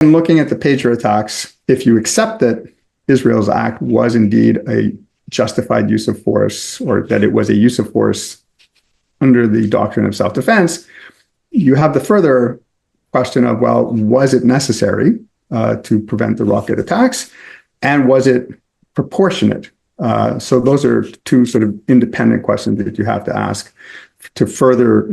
And looking at the Patriot attacks, if you accept that Israel's act was indeed a justified use of force, or that it was a use of force under the doctrine of self-defense, you have the further question of, well, was it necessary to prevent the rocket attacks? And was it proportionate? So those are two sort of independent questions that you have to ask to further.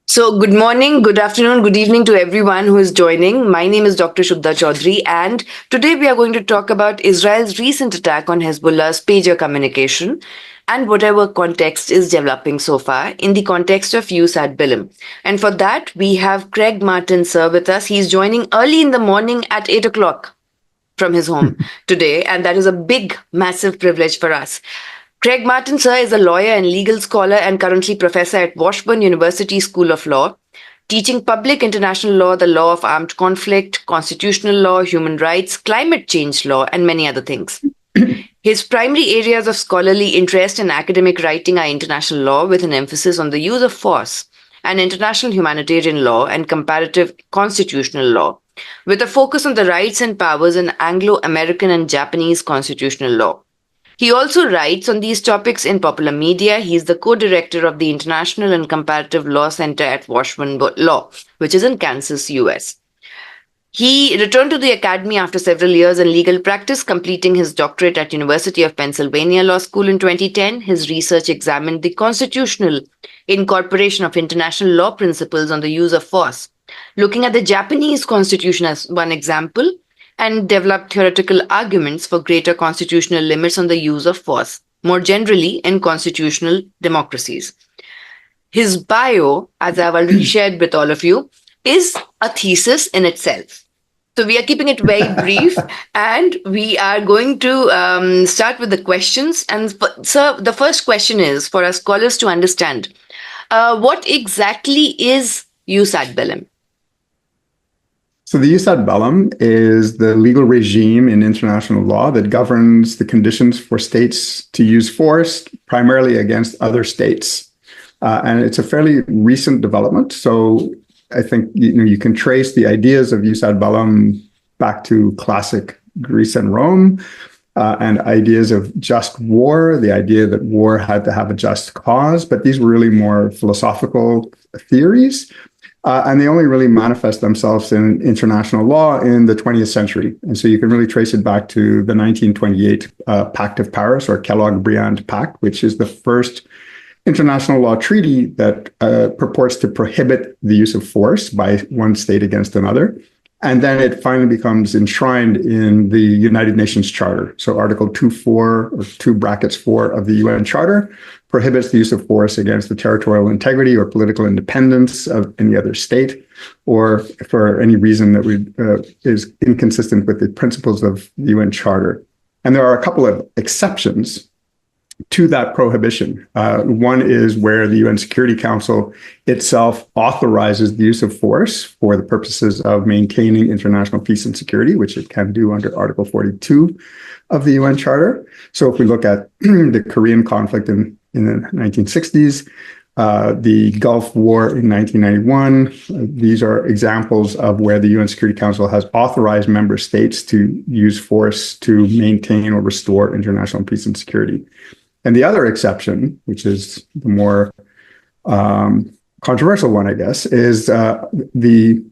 So good morning, good afternoon, good evening to everyone who is joining. My name is Dr. Shuddha Chaudhary, and today we are going to talk about Israel's recent attack on Hezbollah's pager communication and whatever context is developing so far in the context of use ad Bellum. And for that, we have Craig Martin, sir, with us. He's joining early in the morning at 8 o'clock from his home today, and that is a big, massive privilege for us. Craig Martin, sir, is a lawyer and legal scholar and currently professor at Washburn University School of Law, teaching public international law, the law of armed conflict, constitutional law, human rights, climate change law, and many other things. His primary areas of scholarly interest and academic writing are international law, with an emphasis on the use of force, and international humanitarian law and comparative constitutional law, with a focus on the rights and powers in Anglo-American and Japanese constitutional law. He also writes on these topics in popular media. He is the co-director of the International and Comparative Law Center at Washburn Law, which is in Kansas, US. He returned to the academy after several years in legal practice, completing his doctorate at University of Pennsylvania Law School in 2010. His research examined the constitutional incorporation of international law principles on the use of force, looking at the Japanese constitution as one example, and developed theoretical arguments for greater constitutional limits on the use of force, more generally in constitutional democracies. His bio, as I've already shared with all of you, is a thesis in itself. So we are keeping it very brief, and we are going to start with the questions. And sir, the first question is for our scholars to understand, what exactly is jus ad bellum? So the jus ad bellum is the legal regime in international law that governs the conditions for states to use force, primarily against other states. And it's a fairly recent development. So I think you can trace the ideas of jus ad bellum back to classic Greece and Rome, and ideas of just war, the idea that war had to have a just cause. But these were really more philosophical theories. And they only really manifest themselves in international law in the 20th century. And so you can really trace it back to the 1928 Pact of Paris, or Kellogg-Briand Pact, which is the first international law treaty that purports to prohibit the use of force by one state against another. And then it finally becomes enshrined in the United Nations Charter. So Article 2.4 or 2(4) of the UN Charter prohibits the use of force against the territorial integrity or political independence of any other state, or for any reason that is inconsistent with the principles of the UN Charter. And there are a couple of exceptions to that prohibition. One is where the UN Security Council itself authorizes the use of force for the purposes of maintaining international peace and security, which it can do under Article 42 of the UN Charter. So if we look at the Korean conflict in the 1960s, the Gulf War in 1991, these are examples of where the UN Security Council has authorized member states to use force to maintain or restore international peace and security. And the other exception, which is the more controversial one, I guess, is the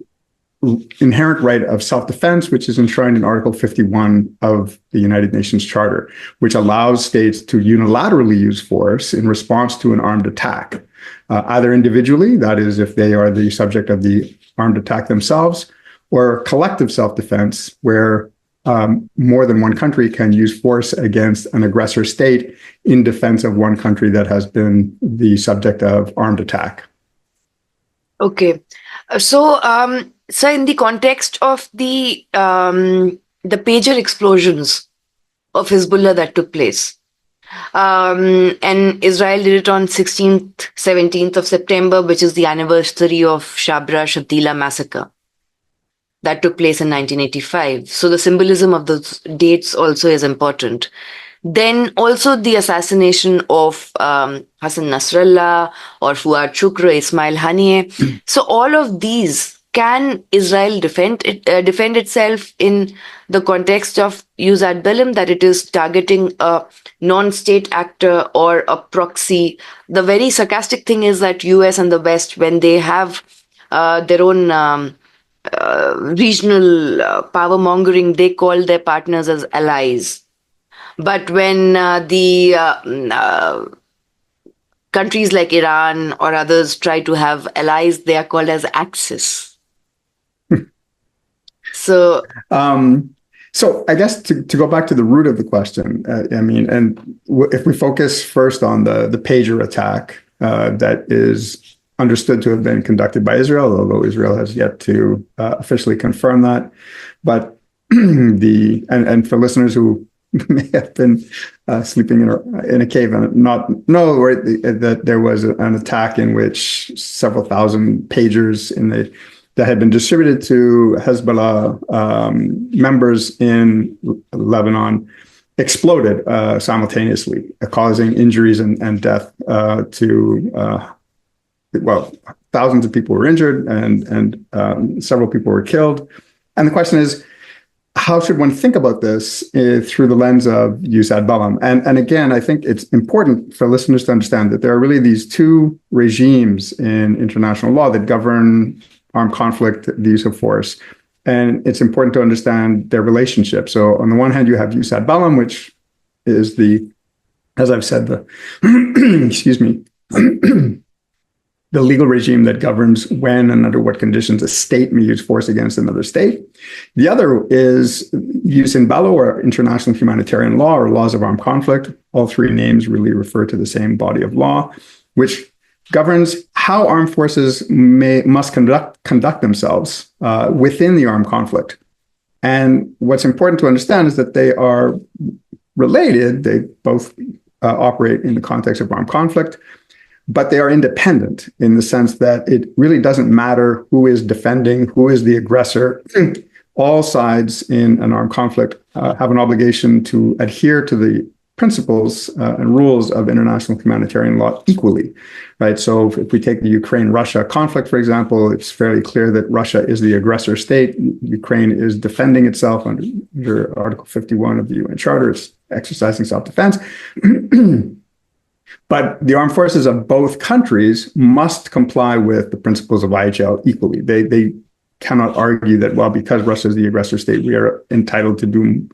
inherent right of self-defense, which is enshrined in Article 51 of the United Nations Charter, which allows states to unilaterally use force in response to an armed attack. either individually, that is, if they are the subject of the armed attack themselves, or collective self-defense, where more than one country can use force against an aggressor state in defense of one country that has been the subject of armed attack. Okay. So in the context of the pager explosions of Hezbollah that took place, and Israel did it on 16th, 17th of September, which is the anniversary of Shabra Shatila massacre that took place in 1985. So the symbolism of those dates also is important. Then also the assassination of Hassan Nasrallah or Fuad Shukr, Ismail Haniyeh. So all of these, can Israel defend itself in the context of use ad bellum, that it is targeting a non-state actor or a proxy? The very sarcastic thing is that US and the West, when they have their own regional power mongering, they call their partners as allies. But when the countries like Iran or others try to have allies, they are called as Axis. So I guess to go back to the root of the question, if we focus first on the pager attack that is understood to have been conducted by Israel, although Israel has yet to officially confirm that. But and for listeners who may have been sleeping in a cave and not know that there was an attack in which several thousand pagers that had been distributed to Hezbollah members in Lebanon exploded simultaneously, causing injuries and death to thousands of people were injured and several people were killed. And the question is, how should one think about this through the lens of use ad bellum? And again, I think it's important for listeners to understand that there are really these two regimes in international law that govern armed conflict, the use of force. And it's important to understand their relationship. So on the one hand, you have use ad bellum, which is as I've said, excuse me, the legal regime that governs when and under what conditions a state may use force against another state. The other is jus in bello, or international humanitarian law, or laws of armed conflict. All three names really refer to the same body of law, which governs how armed forces must conduct themselves within the armed conflict. And what's important to understand is that they are related. They both operate in the context of armed conflict, but they are independent in the sense that it really doesn't matter who is defending, who is the aggressor. All sides in an armed conflict have an obligation to adhere to the principles and rules of international humanitarian law equally, right? So if we take the Ukraine-Russia conflict, for example, it's fairly clear that Russia is the aggressor state. Ukraine is defending itself under Article 51 of the UN Charter. It's exercising self-defense. But the armed forces of both countries must comply with the principles of IHL equally. They cannot argue that, well, because Russia is the aggressor state, we are entitled to do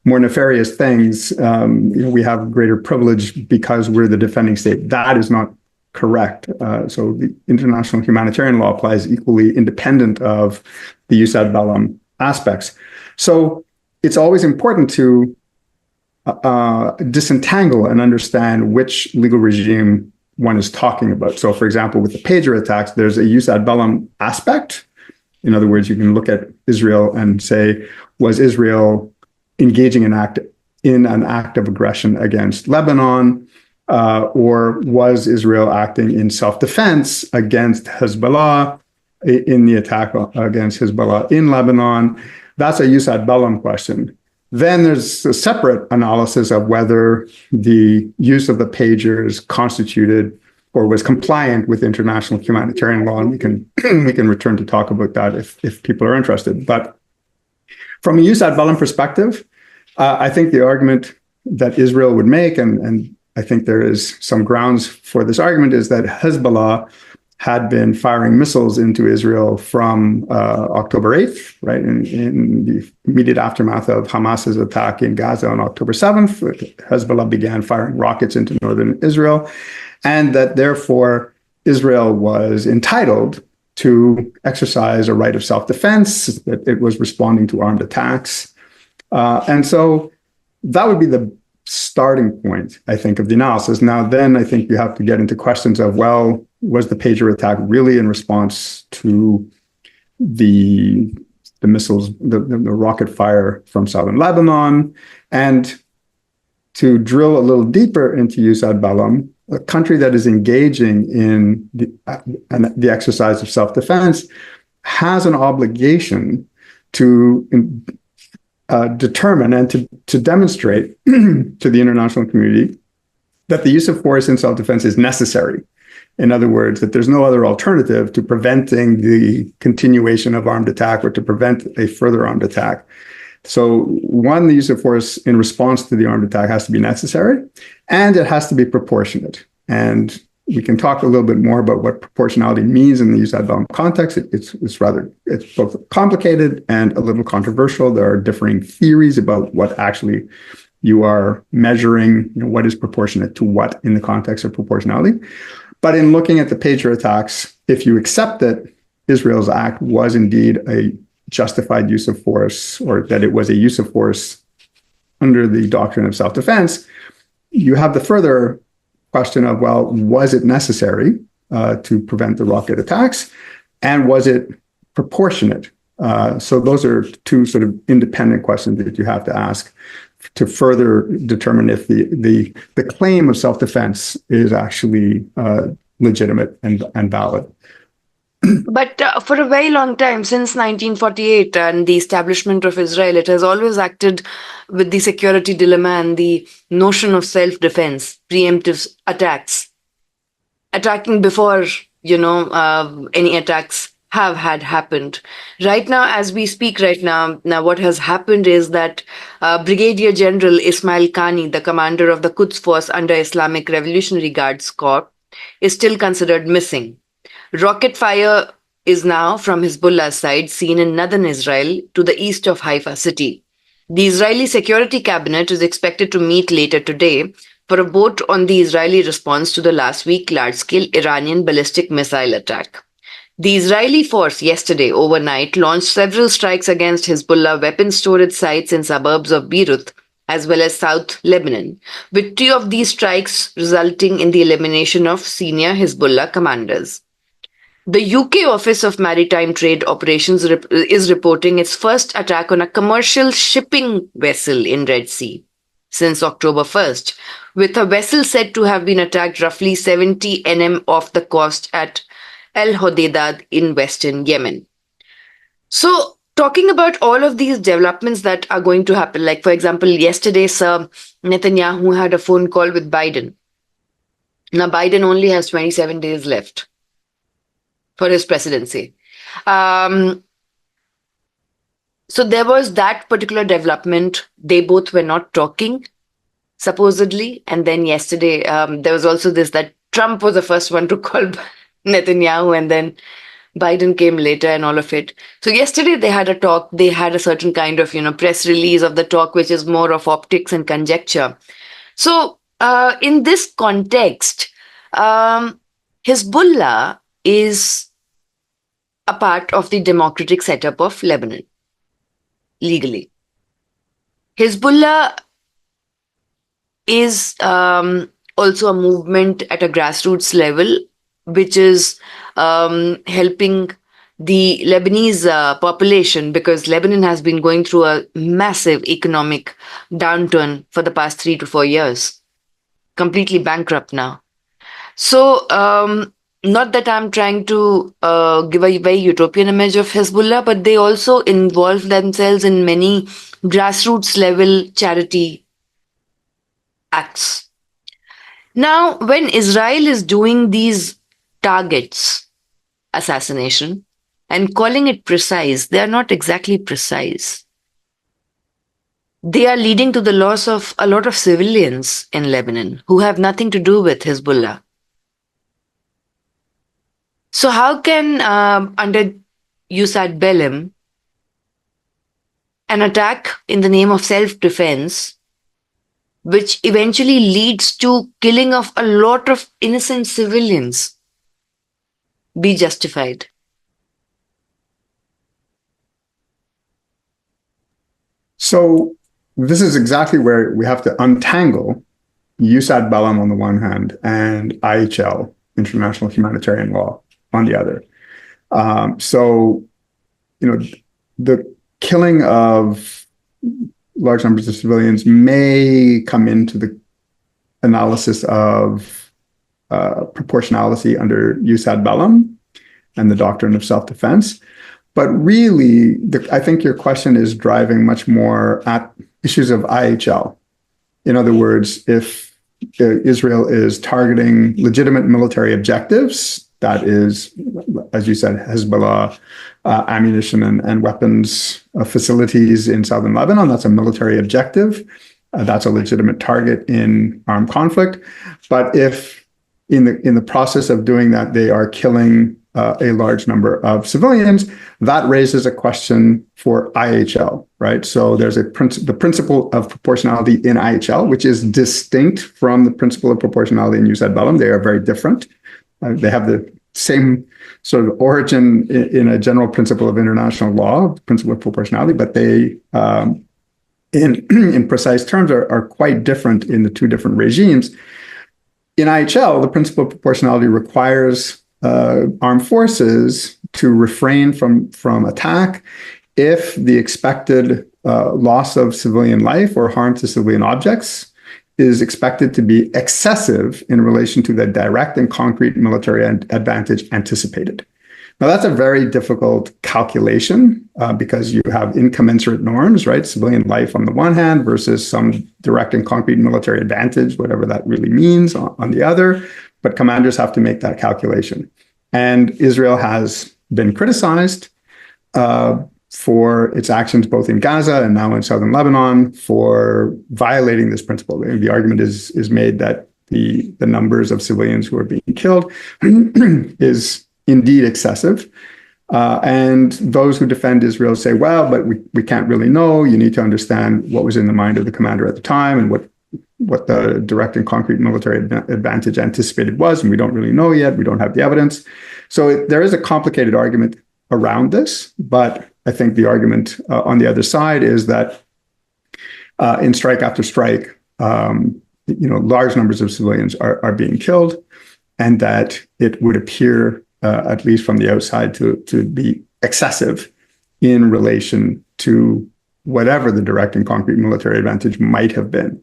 more nefarious things. We have greater privilege because we're the defending state. That is not correct. So the international humanitarian law applies equally, independent of the jus ad bellum aspects. So it's always important to disentangle and understand which legal regime one is talking about. So, for example, with the pager attacks, there's a jus ad bellum aspect. In other words, you can look at Israel and say, was Israel engaging in an act of aggression against Lebanon, or was Israel acting in self-defense against Hezbollah in the attack against Hezbollah in Lebanon? That's a jus ad bellum question. Then there's a separate analysis of whether the use of the pagers constituted or was compliant with international humanitarian law, and we can return to talk about that if people are interested. But from a jus ad bellum perspective, I think the argument that Israel would make, and I think there is some grounds for this argument, is that Hezbollah had been firing missiles into Israel from October 8th, right, in the immediate aftermath of Hamas's attack in Gaza on October 7th. Hezbollah began firing rockets into northern Israel, and that therefore Israel was entitled to exercise a right of self-defense, that it was responding to armed attacks. And so that would be the starting point, I think, of the analysis. Now, then I think you have to get into questions of, well, was the pager attack really in response to the missiles, the rocket fire from southern Lebanon? And to drill a little deeper into Bellum, a country that is engaging in the exercise of self-defense has an obligation to determine and to demonstrate to the international community that the use of force in self-defense is necessary. In other words, that there's no other alternative to preventing the continuation of armed attack or to prevent a further armed attack. So one, the use of force in response to the armed attack has to be necessary, and it has to be proportionate. And we can talk a little bit more about what proportionality means in the Bellum context. It's both complicated and a little controversial. There are differing theories about what actually you are measuring, what is proportionate to what in the context of proportionality. But in looking at the pager attacks, if you accept that Israel's act was indeed a justified use of force, or that it was a use of force under the doctrine of self-defense, you have the further question of, well, was it necessary to prevent the rocket attacks? And was it proportionate? So those are two sort of independent questions that you have to ask to further determine if the claim of self-defense is actually legitimate and valid. But for a very long time, since 1948 and the establishment of Israel, it has always acted with the security dilemma and the notion of self-defense, preemptive attacks, attacking before, any attacks have had happened. Right now, as we speak right now, what has happened is that Brigadier General Ismail Qani, the commander of the Quds Force under Islamic Revolutionary Guards Corps, is still considered missing. Rocket fire is now from Hezbollah's side seen in northern Israel to the east of Haifa city. The Israeli Security Cabinet is expected to meet later today for a vote on the Israeli response to the last week large-scale Iranian ballistic missile attack. The Israeli force yesterday overnight launched several strikes against Hezbollah weapons storage sites in suburbs of Beirut as well as South Lebanon, with 2 of these strikes resulting in the elimination of senior Hezbollah commanders. The UK Office of Maritime Trade Operations is reporting its first attack on a commercial shipping vessel in Red Sea since October 1st, with a vessel said to have been attacked roughly 70 nm off the coast at El Hodeida in western Yemen. So, talking about all of these developments that are going to happen, like, for example, yesterday, Sir Netanyahu had a phone call with Biden. Now, Biden only has 27 days left for his presidency. So there was that particular development. They both were not talking, supposedly. And then yesterday, there was also this, that Trump was the first one to call Netanyahu, and then Biden came later and all of it. So yesterday they had a talk. They had a certain kind of, press release of the talk, which is more of optics and conjecture. So in this context, Hezbollah is a part of the democratic setup of Lebanon, legally. Hezbollah is also a movement at a grassroots level, which is helping the Lebanese population, because Lebanon has been going through a massive economic downturn for the past 3 to 4 years, completely bankrupt now. So, not that I'm trying to give a very utopian image of Hezbollah, but they also involve themselves in many grassroots level charity acts. Now, when Israel is doing these targets, assassination, and calling it precise, they are not exactly precise. They are leading to the loss of a lot of civilians in Lebanon who have nothing to do with Hezbollah. So how can, under Bellum, an attack in the name of self-defense, which eventually leads to killing of a lot of innocent civilians, be justified? So this is exactly where we have to untangle jus ad bellum on the one hand and IHL, international humanitarian law, on the other. So, the killing of large numbers of civilians may come into the analysis of proportionality under jus ad bellum and the doctrine of self-defense. But really, I think your question is driving much more at issues of IHL. In other words, if Israel is targeting legitimate military objectives, that is, as you said, Hezbollah, ammunition and weapons facilities in southern Lebanon, that's a military objective. That's a legitimate target in armed conflict. But if in the process of doing that, they are killing a large number of civilians, that raises a question for IHL, right? So there's the principle of proportionality in IHL, which is distinct from the principle of proportionality in jus ad bellum. They are very different. They have the same sort of origin in a general principle of international law, principle of proportionality, but they, in precise terms, are quite different in the two different regimes. In IHL, the principle of proportionality requires armed forces to refrain from attack if the expected loss of civilian life or harm to civilian objects is expected to be excessive in relation to the direct and concrete military advantage anticipated. Now, that's a very difficult calculation because you have incommensurate norms, right? Civilian life on the one hand versus some direct and concrete military advantage, whatever that really means, on the other. But commanders have to make that calculation. And Israel has been criticized for its actions both in Gaza and now in southern Lebanon for violating this principle. The argument is made that the numbers of civilians who are being killed is indeed excessive. And those who defend Israel say, well, but we can't really know. You need to understand what was in the mind of the commander at the time and what the direct and concrete military advantage anticipated was, and we don't really know yet. We don't have the evidence. So there is a complicated argument around this, but I think the argument on the other side is that in strike after strike, large numbers of civilians are being killed, and that it would appear, at least from the outside, to be excessive in relation to whatever the direct and concrete military advantage might have been.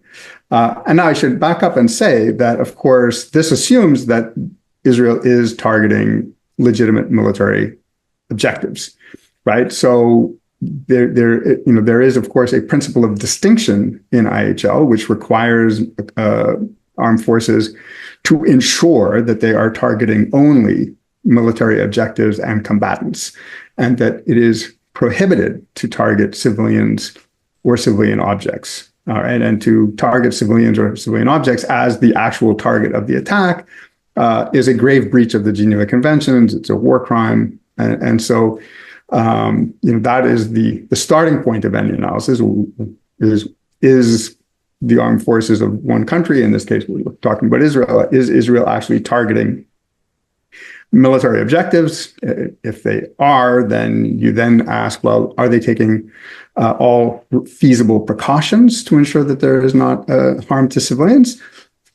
And now I should back up and say that, of course, this assumes that Israel is targeting legitimate military objectives, right? So there is, of course, a principle of distinction in IHL, which requires armed forces to ensure that they are targeting only military objectives and combatants, and that it is prohibited to target civilians or civilian objects, all right? And to target civilians or civilian objects as the actual target of the attack is a grave breach of the Geneva Conventions. It's a war crime. And so, that is the starting point of any analysis is the armed forces of one country, in this case, we're talking about Israel, is Israel actually targeting military objectives? If they are, then you then ask, well, are they taking all feasible precautions to ensure that there is not harm to civilians?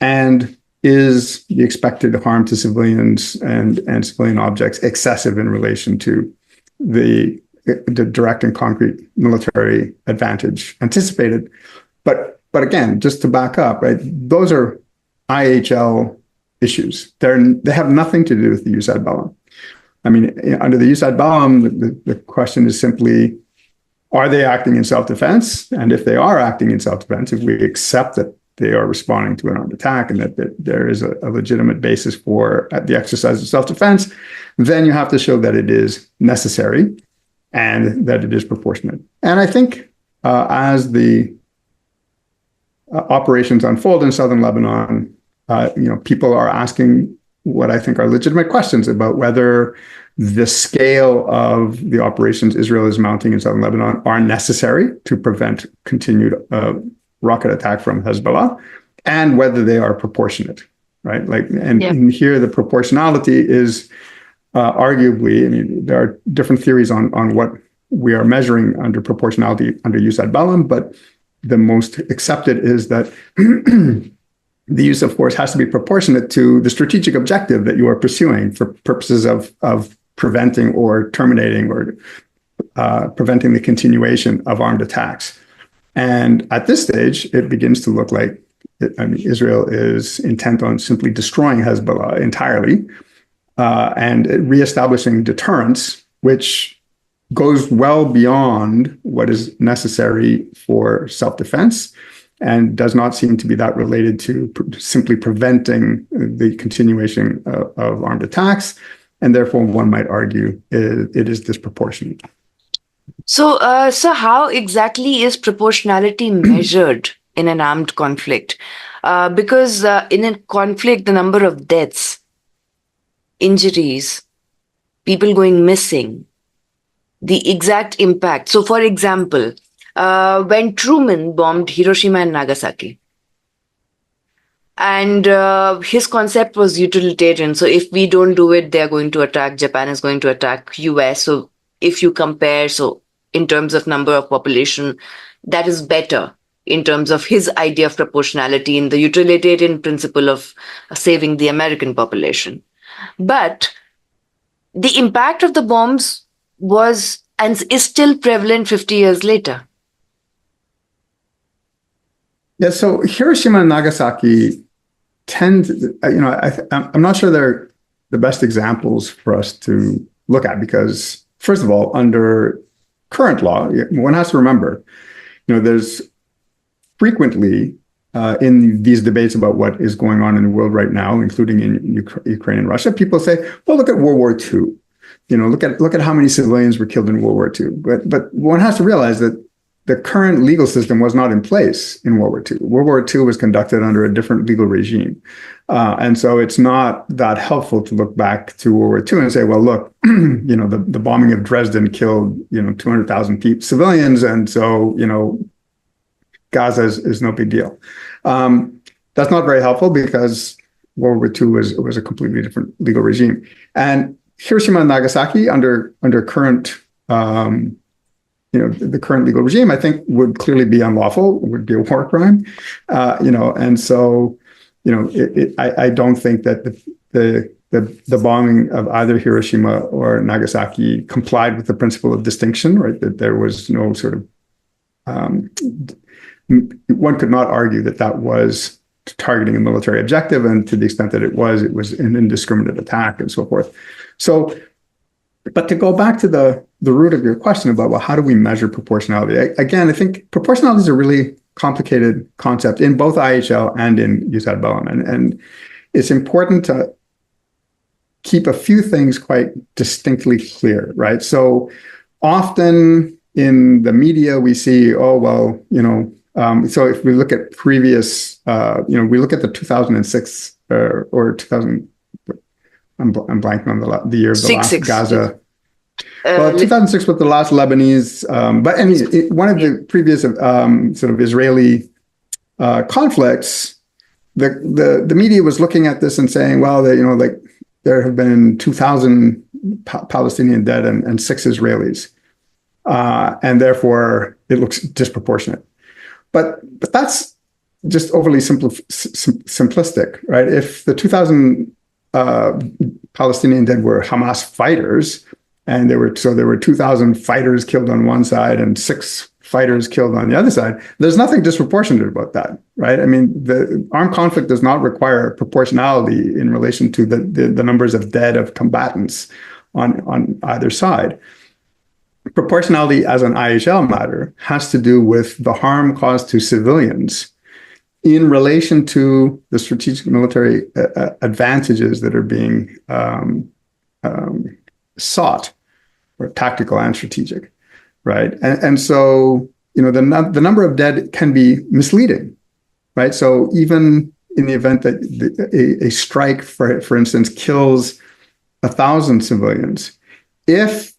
And is the expected harm to civilians and civilian objects excessive in relation to the direct and concrete military advantage anticipated? But again, just to back up, right, those are IHL issues. They have nothing to do with the jus ad bellum. I mean, under the jus ad bellum, the question is simply, are they acting in self-defense? And if they are acting in self-defense, if we accept that they are responding to an armed attack and that there is a legitimate basis for the exercise of self-defense, then you have to show that it is necessary and that it is proportionate. And I think as the operations unfold in southern Lebanon, people are asking what I think are legitimate questions about whether the scale of the operations Israel is mounting in southern Lebanon are necessary to prevent continued rocket attack from Hezbollah, and whether they are proportionate, right? And here the proportionality is arguably, I mean, there are different theories on what we are measuring under proportionality under use ad bellum, but the most accepted is that the use of force has to be proportionate to the strategic objective that you are pursuing for purposes of preventing or terminating or preventing the continuation of armed attacks. And at this stage, it begins to look like Israel is intent on simply destroying Hezbollah entirely and reestablishing deterrence, which goes well beyond what is necessary for self-defense and does not seem to be that related to simply preventing the continuation of armed attacks. And therefore, one might argue it is disproportionate. So, how exactly is proportionality measured in an armed conflict? Because in a conflict, the number of deaths, injuries, people going missing, the exact impact. So, for example, when Truman bombed Hiroshima and Nagasaki, and his concept was utilitarian. So if we don't do it, they're going to attack. Japan is going to attack US. So if you compare, so in terms of number of population, that is better in terms of his idea of proportionality in the utilitarian principle of saving the American population. But the impact of the bombs was and is still prevalent 50 years later. Yeah, so Hiroshima and Nagasaki tend to, I'm not sure they're the best examples for us to look at because, first of all, under current law, one has to remember, there's frequently in these debates about what is going on in the world right now, including in Ukraine and Russia, people say, well, look at World War II. Look at how many civilians were killed in World War II. But one has to realize that the current legal system was not in place in World War II. World War II was conducted under a different legal regime. And so it's not that helpful to look back to World War II and say, well, look, the bombing of Dresden killed, 200,000 civilians. And so, Gaza is no big deal. That's not very helpful because World War II was a completely different legal regime. And Hiroshima and Nagasaki under current the current legal regime, I think, would clearly be unlawful, would be a war crime, and so, I don't think that the bombing of either Hiroshima or Nagasaki complied with the principle of distinction, right? That there was no sort of, one could not argue that was targeting a military objective, and to the extent that it was an indiscriminate attack and so forth. So, but to go back to the root of your question about, well, how do we measure proportionality? Again, I think proportionality is a really complicated concept in both IHL and in use ad bellum. And it's important to keep a few things quite distinctly clear, right? So often in the media, we see, so if we look at previous, we look at the 2006 or 2000, I'm blanking on the year of the last Gaza. Well, 2006 was the last Lebanese, but one of the previous sort of Israeli conflicts. The media was looking at this and saying, well, there have been 2,000 Palestinian dead and 6 Israelis, and therefore it looks disproportionate. But that's just overly simplistic, right? If the 2,000 Palestinian dead were Hamas fighters, and there were 2,000 fighters killed on one side and 6 fighters killed on the other side. There's nothing disproportionate about that, right? I mean, the armed conflict does not require proportionality in relation to the numbers of dead of combatants on either side. Proportionality as an IHL matter has to do with the harm caused to civilians in relation to the strategic military advantages that are being sought, or tactical and strategic, right? And so, the number of dead can be misleading, right? So even in the event that a strike, for instance, kills 1,000 civilians, if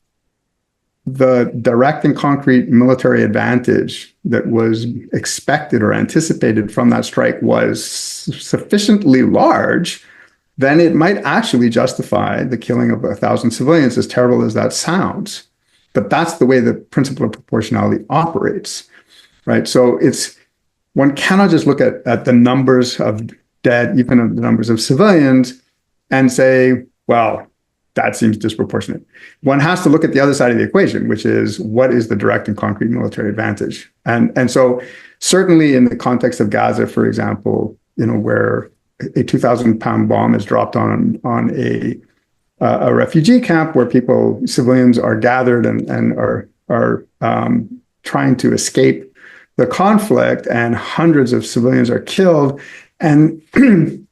the direct and concrete military advantage that was expected or anticipated from that strike was sufficiently large, then it might actually justify the killing of 1,000 civilians, as terrible as that sounds. But that's the way the principle of proportionality operates, right? So one cannot just look at the numbers of dead, even the numbers of civilians, and say, well, that seems disproportionate. One has to look at the other side of the equation, which is what is the direct and concrete military advantage? And so certainly in the context of Gaza, for example, where a 2,000-pound bomb is dropped on a refugee camp where civilians are gathered and are trying to escape the conflict, and hundreds of civilians are killed. And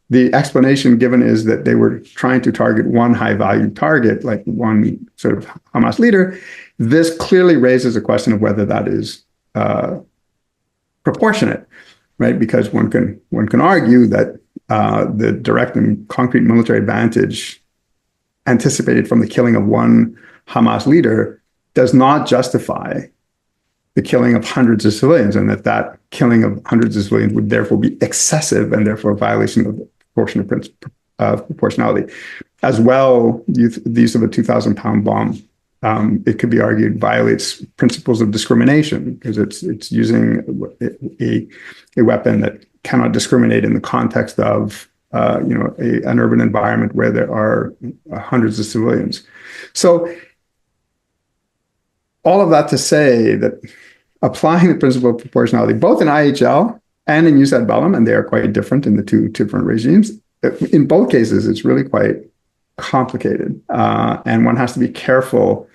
the explanation given is that they were trying to target one high-value target, like one sort of Hamas leader. This clearly raises a question of whether that is proportionate, right? Because one can argue that the direct and concrete military advantage anticipated from the killing of one Hamas leader does not justify the killing of hundreds of civilians, and that killing of hundreds of civilians would therefore be excessive and therefore a violation of the proportionality. As well, the use of a 2,000-pound bomb, it could be argued, violates principles of discrimination because it's using a weapon that cannot discriminate in the context of an urban environment where there are hundreds of civilians. So all of that to say that applying the principle of proportionality, both in IHL and in use at Bellum, and they are quite different in the two different regimes, in both cases, it's really quite complicated. And one has to be careful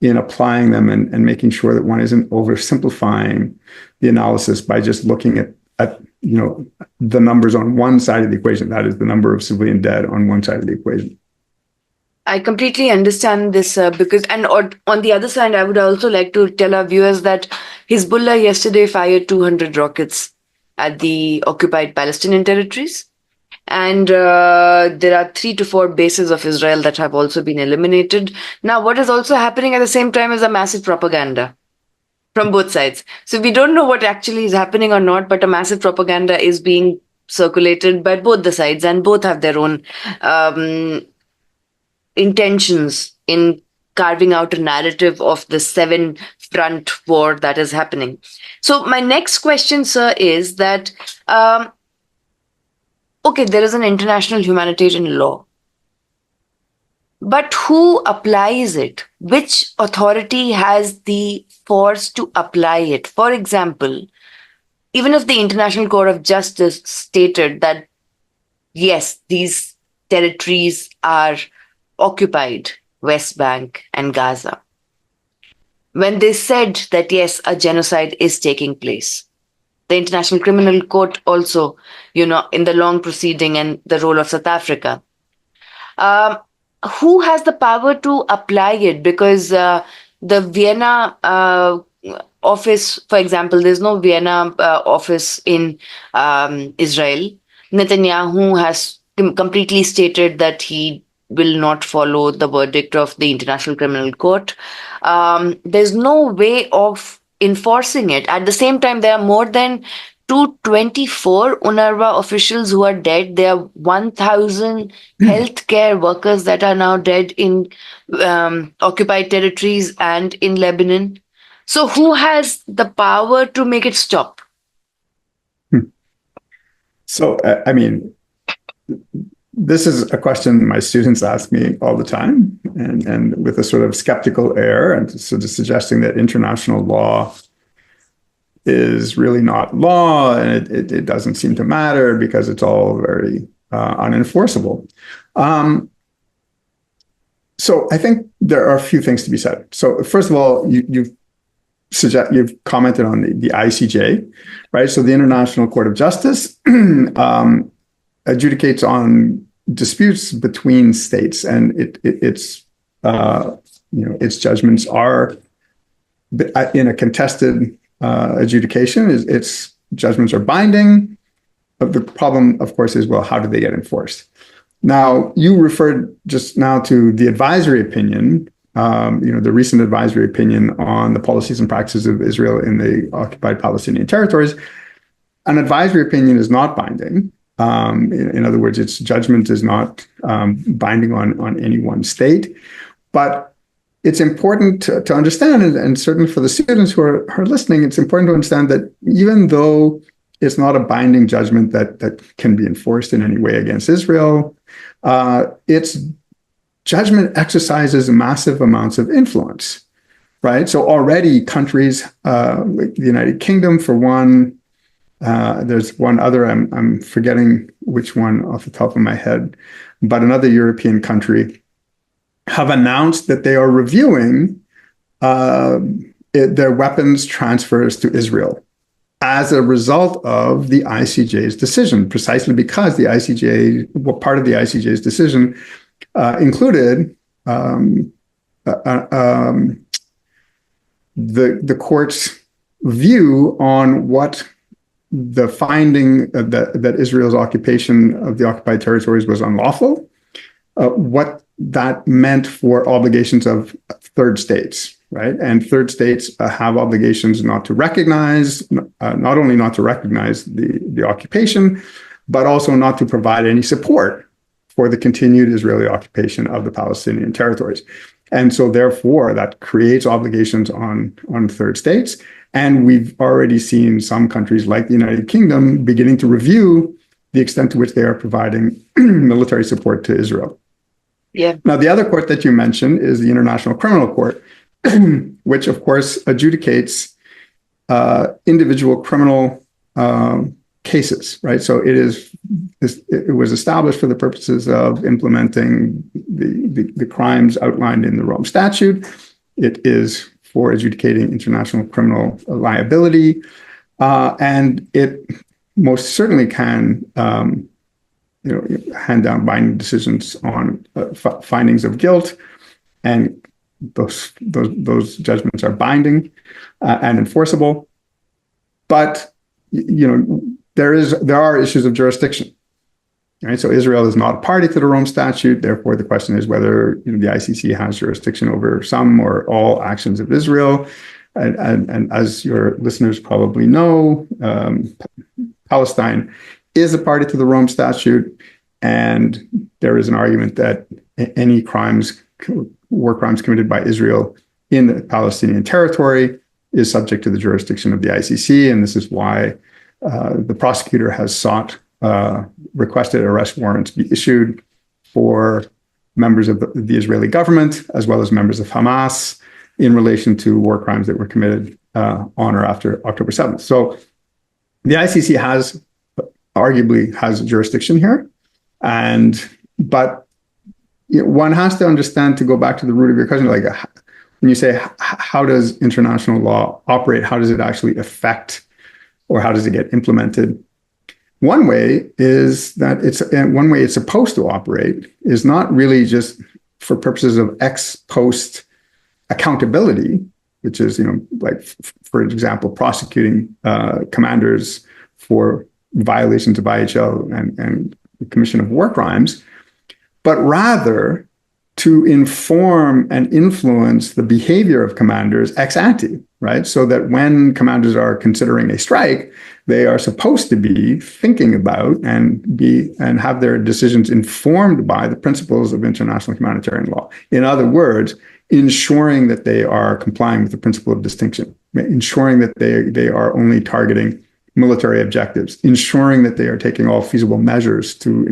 in applying them and making sure that one isn't oversimplifying the analysis by just looking at the numbers on one side of the equation. That is the number of civilian dead on one side of the equation. I completely understand this and on the other side, I would also like to tell our viewers that Hezbollah yesterday fired 200 rockets at the occupied Palestinian territories. And there are 3 to 4 bases of Israel that have also been eliminated. Now, what is also happening at the same time is a massive propaganda from both sides. So we don't know what actually is happening or not, but a massive propaganda is being circulated by both the sides, and both have their own intentions in carving out a narrative of the 7-front war that is happening. So my next question, sir, is that, okay, there is an international humanitarian law, but who applies it? Which authority has the force to apply it? For example, even if the International Court of Justice stated that, yes, these territories are occupied, West Bank and Gaza, when they said that, yes, a genocide is taking place, the International Criminal Court also, in the long proceeding and the role of South Africa, who has the power to apply it? Because the Vienna office, for example, there's no Vienna office in Israel. Netanyahu has completely stated that he will not follow the verdict of the International Criminal Court. There's no way of enforcing it. At the same time, there are more than 224 UNRWA officials who are dead. There are 1,000 healthcare workers that are now dead in occupied territories and in Lebanon. So who has the power to make it stop? So, this is a question my students ask me all the time, and with a sort of skeptical air, and sort of suggesting that international law is really not law, and it doesn't seem to matter because it's all very unenforceable. So I think there are a few things to be said. So first of all, you've commented on the ICJ, right? So the International Court of Justice adjudicates on disputes between states, and its judgments are in a contested adjudication. Its judgments are binding. But the problem, of course, is, well, how do they get enforced? Now, you referred just now to the advisory opinion, the recent advisory opinion on the policies and practices of Israel in the occupied Palestinian territories. An advisory opinion is not binding. In other words, its judgment is not binding on any one state. But it's important to understand, and certainly for the students who are listening, it's important to understand that even though it's not a binding judgment that can be enforced in any way against Israel, its judgment exercises massive amounts of influence, right? So already countries like the United Kingdom, for one, there's one other, I'm forgetting which one off the top of my head, but another European country have announced that they are reviewing their weapons transfers to Israel as a result of the ICJ's decision, precisely because the ICJ, well, part of the ICJ's decision included the court's view on what the finding that Israel's occupation of the occupied territories was unlawful, what that meant for obligations of third states, right? And third states have obligations not to recognize, not only not to recognize the occupation, but also not to provide any support for the continued Israeli occupation of the Palestinian territories. And so therefore, that creates obligations on third states. And we've already seen some countries like the United Kingdom beginning to review the extent to which they are providing military support to Israel. Yeah. Now, the other court that you mentioned is the International Criminal Court, which, of course, adjudicates individual criminal cases, right? So it was established for the purposes of implementing the crimes outlined in the Rome Statute. It is for adjudicating international criminal liability, and it most certainly can hand down binding decisions on findings of guilt, and those judgments are binding and enforceable. But there are issues of jurisdiction, right? So Israel is not a party to the Rome Statute. Therefore, the question is whether the ICC has jurisdiction over some or all actions of Israel. And as your listeners probably know, Palestine is a party to the Rome Statute, and there is an argument that any war crimes committed by Israel in the Palestinian territory is subject to the jurisdiction of the ICC, and this is why the prosecutor has requested arrest warrants be issued for members of the Israeli government, as well as members of Hamas, in relation to war crimes that were committed on or after October 7th. So the ICC arguably has jurisdiction here, but one has to understand, to go back to the root of your question, like when you say how does international law operate, how does it actually affect, or how does it get implemented? One way is that one way it's supposed to operate is not really just for purposes of ex post accountability, which is, like, for example, prosecuting commanders for violations of IHL and the commission of war crimes, but rather to inform and influence the behavior of commanders ex ante, right? So that when commanders are considering a strike, they are supposed to be thinking about and have their decisions informed by the principles of international humanitarian law. In other words, ensuring that they are complying with the principle of distinction, ensuring that they are only targeting military objectives, ensuring that they are taking all feasible measures to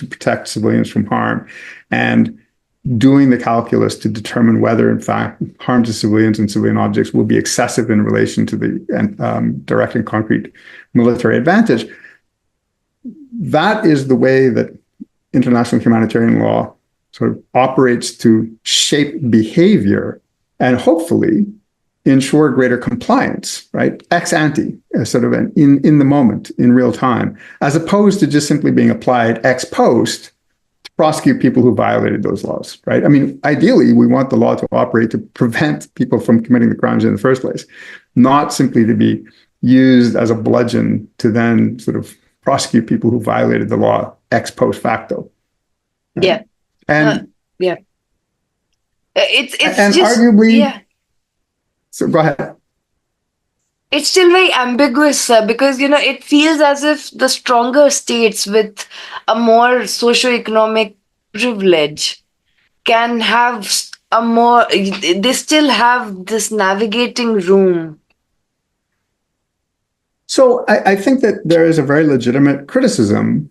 protect civilians from harm, and doing the calculus to determine whether, in fact, harm to civilians and civilian objects will be excessive in relation to the direct and concrete military advantage. That is the way that international humanitarian law sort of operates to shape behavior and hopefully ensure greater compliance, right? Ex ante, sort of in the moment, in real time, as opposed to just simply being applied ex post to prosecute people who violated those laws, right? I mean, ideally, we want the law to operate to prevent people from committing the crimes in the first place, not simply to be used as a bludgeon to then sort of prosecute people who violated the law ex post facto. Right? Yeah. And yeah. It's and just, arguably, yeah. So go ahead. It's still very ambiguous because, it feels as if the stronger states with a more socioeconomic privilege can have a more, they still have this navigating room. So I think that there is a very legitimate criticism,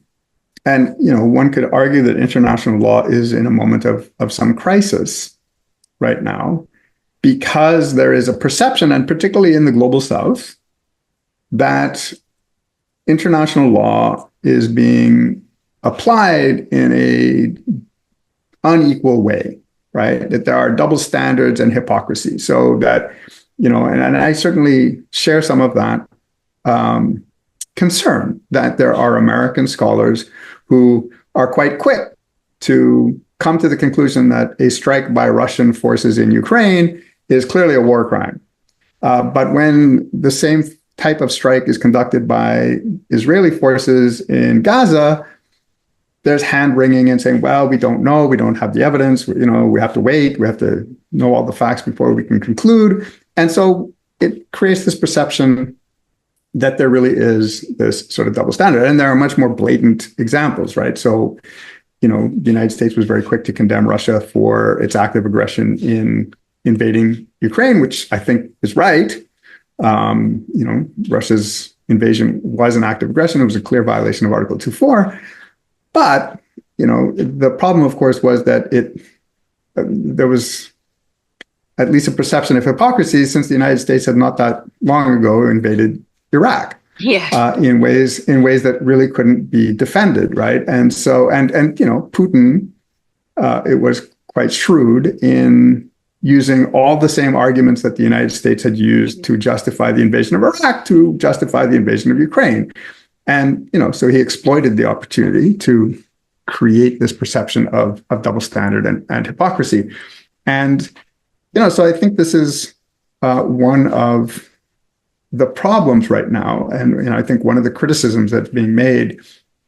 and one could argue that international law is in a moment of some crisis right now, because there is a perception, and particularly in the global south, that international law is being applied in a unequal way, right? That there are double standards and hypocrisy. So that, and I certainly share some of that concern that there are American scholars who are quite quick to come to the conclusion that a strike by Russian forces in Ukraine is clearly a war crime. But when the same type of strike is conducted by Israeli forces in Gaza, there's hand wringing and saying, well, we don't know, we don't have the evidence, we have to wait, we have to know all the facts before we can conclude. And so it creates this perception that there really is this sort of double standard. And there are much more blatant examples, right? So, the United States was very quick to condemn Russia for its active aggression in invading Ukraine, which I think is right. Russia's invasion was an act of aggression. It was a clear violation of Article 2.4. But, the problem, of course, was that there was at least a perception of hypocrisy, since the United States had not that long ago invaded Iraq. Yeah. In ways that really couldn't be defended, right? And so, and Putin, it was quite shrewd in using all the same arguments that the United States had used to justify the invasion of Iraq to justify the invasion of Ukraine. And, so he exploited the opportunity to create this perception of double standard and hypocrisy. And, so I think this is one of the problems right now. And I think one of the criticisms that's being made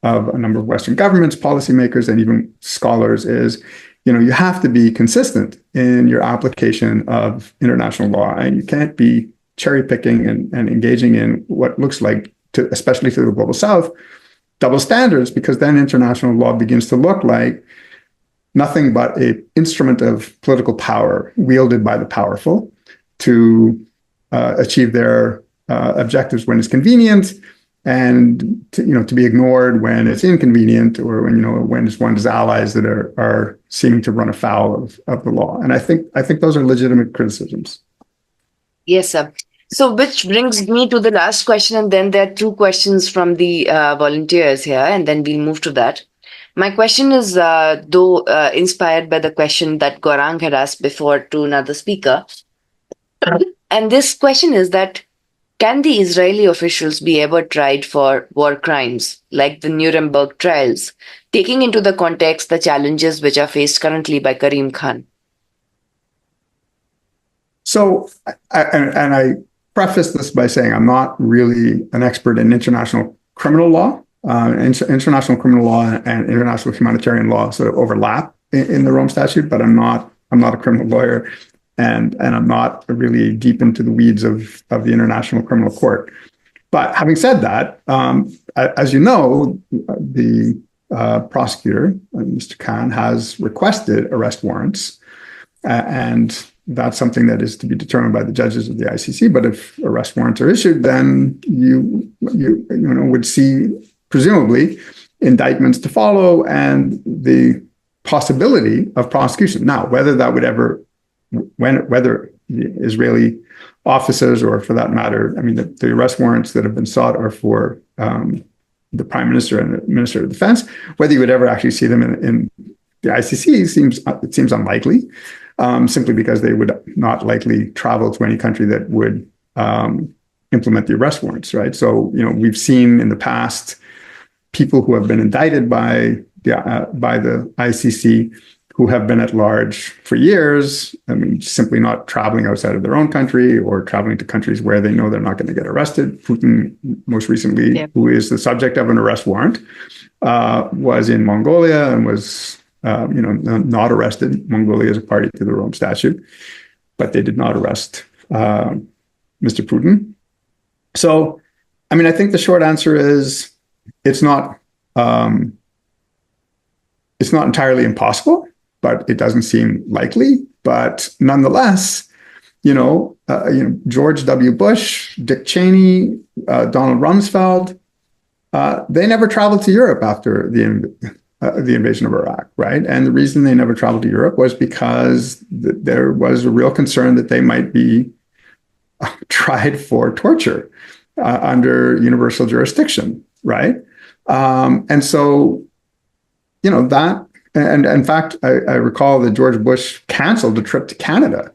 of a number of Western governments, policymakers, and even scholars is, you have to be consistent in your application of international law, and you can't be cherry picking and engaging in what looks like, especially to the global south, double standards, because then international law begins to look like nothing but an instrument of political power wielded by the powerful to achieve their objectives when it's convenient, and to be ignored when it's inconvenient, or when it's one's allies that are seeming to run afoul of the law. And I think those are legitimate criticisms. Yes, sir. So, which brings me to the last question, and then there are two questions from the volunteers here, and then we'll move to that. My question is, though inspired by the question that Gaurang had asked before to another speaker. And this question is that, can the Israeli officials be ever tried for war crimes like the Nuremberg trials, taking into the context the challenges which are faced currently by Karim Khan? So, I preface this by saying I'm not really an expert in international criminal law. International criminal law and international humanitarian law sort of overlap in the Rome Statute, but I'm not a criminal lawyer. And I'm not really deep into the weeds of the International Criminal Court. But having said that, as you know, the prosecutor, Mr. Khan, has requested arrest warrants, and that's something that is to be determined by the judges of the ICC. But if arrest warrants are issued, then you would see presumably indictments to follow and the possibility of prosecution. Now, whether that would ever whether the Israeli officers, or for that matter, the arrest warrants that have been sought are for the Prime Minister and the Minister of Defense, whether you would ever actually see them in the ICC seems unlikely, simply because they would not likely travel to any country that would implement the arrest warrants, right? So, we've seen in the past people who have been indicted by the ICC who have been at large for years, simply not traveling outside of their own country or traveling to countries where they know they're not going to get arrested. Putin, most recently, who is the subject of an arrest warrant, was in Mongolia and was, not arrested. Mongolia is a party to the Rome Statute, but they did not arrest Mr. Putin. So, I mean, I think the short answer is it's not um, it's not entirely impossible, but it doesn't seem likely. But nonetheless, George W. Bush, Dick Cheney, Donald Rumsfeld, they never traveled to Europe after the invasion of Iraq, right? And the reason they never traveled to Europe was because there was a real concern that they might be tried for torture under universal jurisdiction, right? And so, that, and in fact, I recall that George Bush canceled a trip to Canada.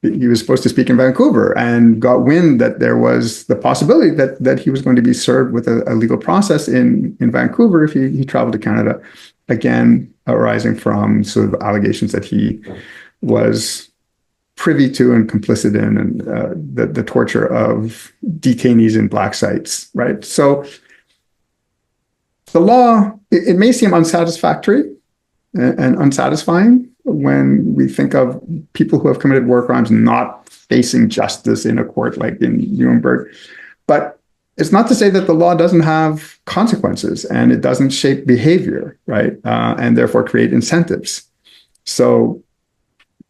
He was supposed to speak in Vancouver and got wind that there was the possibility that he was going to be served with a legal process in Vancouver if he traveled to Canada, again, arising from sort of allegations that he was privy to and complicit in and the torture of detainees in black sites, right? So the law, it may seem unsatisfactory and unsatisfying when we think of people who have committed war crimes not facing justice in a court like in Nuremberg. But it's not to say that the law doesn't have consequences and it doesn't shape behavior, right? And therefore create incentives. So,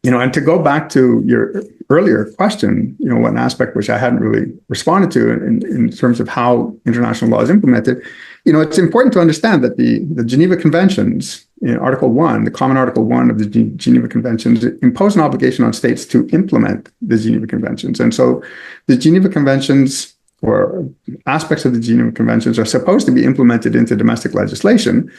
and to go back to your earlier question, one aspect which I hadn't really responded to in terms of how international law is implemented, it's important to understand that the Geneva Conventions in Article 1, the Common Article 1 of the Geneva Conventions, impose an obligation on states to implement the Geneva Conventions. And so the Geneva Conventions or aspects of the Geneva Conventions are supposed to be implemented into domestic legislation.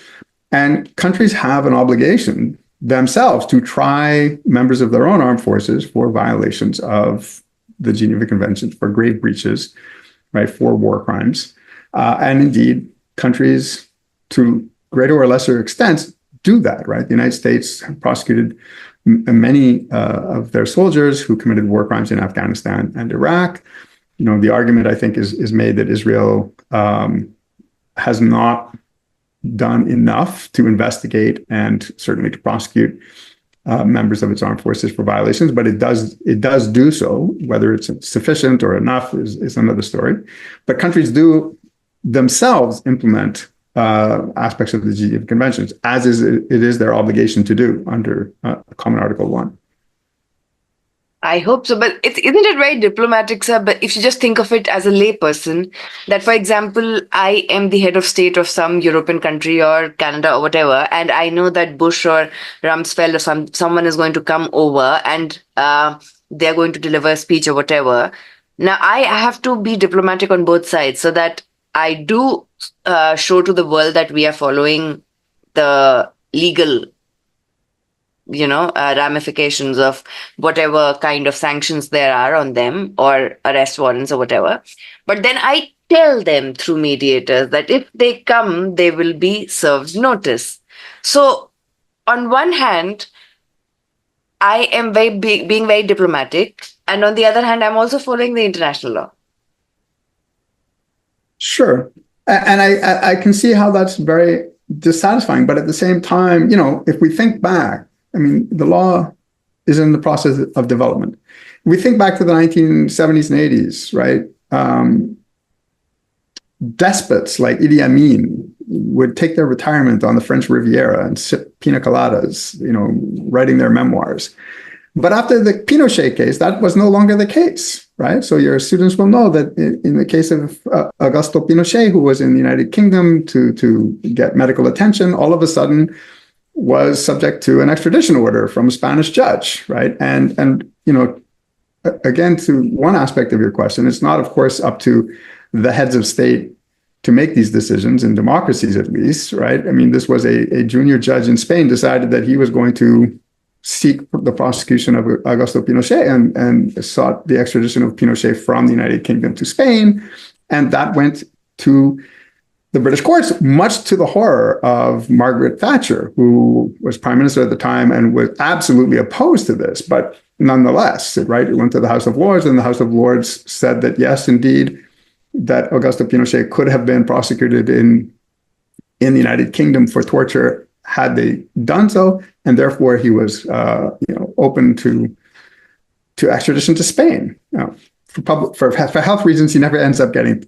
And countries have an obligation themselves to try members of their own armed forces for violations of the Geneva Conventions, for grave breaches, right, for war crimes. And indeed, countries to greater or lesser extents do that, right? The United States prosecuted many of their soldiers who committed war crimes in Afghanistan and Iraq. The argument, I think, is made that Israel has not done enough to investigate and certainly to prosecute members of its armed forces for violations, but it does do so. Whether it's sufficient or enough is another story. But countries do themselves implement aspects of the Geneva Conventions, as it is their obligation to do under Common Article 1. I hope so, but isn't it very diplomatic, sir? But if you just think of it as a layperson, that, for example, I am the head of state of some European country or Canada or whatever, and I know that Bush or Rumsfeld or someone is going to come over and they're going to deliver a speech or whatever. Now, I have to be diplomatic on both sides so that I do show to the world that we are following the legal ramifications of whatever kind of sanctions there are on them or arrest warrants or whatever. But then I tell them through mediators that if they come, they will be served notice. So on one hand, I am being very diplomatic. And on the other hand, I'm also following the international law. Sure. And I can see how that's very dissatisfying. But at the same time, if we think back, I mean, the law is in the process of development. We think back to the 1970s and 80s, right? Despots like Idi Amin would take their retirement on the French Riviera and sip pina coladas, writing their memoirs. But after the Pinochet case, that was no longer the case, right? So your students will know that in the case of Augusto Pinochet, who was in the United Kingdom to get medical attention, all of a sudden was subject to an extradition order from a Spanish judge, right? And again, to one aspect of your question, it's not, of course, up to the heads of state to make these decisions, in democracies at least, right? I mean, this was a junior judge in Spain decided that he was going to seek the prosecution of Augusto Pinochet and sought the extradition of Pinochet from the United Kingdom to Spain. And that went to the British courts, much to the horror of Margaret Thatcher, who was prime minister at the time and was absolutely opposed to this. But nonetheless, right, it went to the House of Lords, and the House of Lords said that, yes, indeed, that Augusto Pinochet could have been prosecuted in the United Kingdom for torture had they done so, and therefore he was open to extradition to Spain. Now, for health reasons, he never ends up getting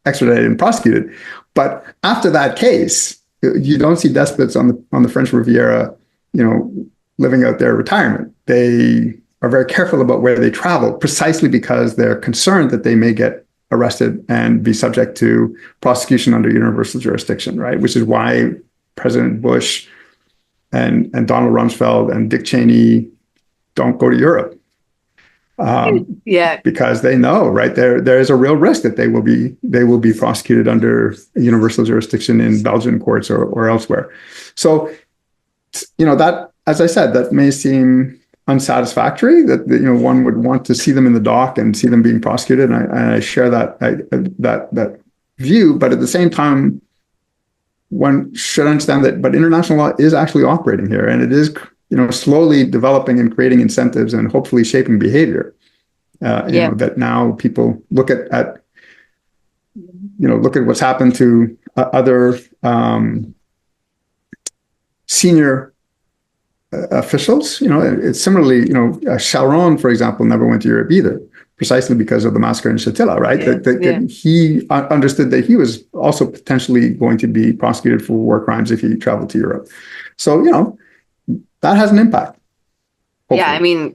extradited and prosecuted. But after that case, you don't see despots on the French Riviera, living out their retirement. They are very careful about where they travel, precisely because they're concerned that they may get arrested and be subject to prosecution under universal jurisdiction, right? Which is why President Bush and Donald Rumsfeld and Dick Cheney don't go to Europe. Because they know, right, there is a real risk that they will be prosecuted under universal jurisdiction in Belgian courts or elsewhere. So, that, as I said, that may seem unsatisfactory, that one would want to see them in the dock and see them being prosecuted, and I share that view. But at the same time, one should understand that, but international law is actually operating here, and it is slowly developing and creating incentives and hopefully shaping behavior. That now people look at what's happened to other senior officials. It's similarly, Sharon, for example, never went to Europe either, precisely because of the massacre in Shatila, right? That he understood that he was also potentially going to be prosecuted for war crimes if he traveled to Europe. So, that has an impact. Hopefully.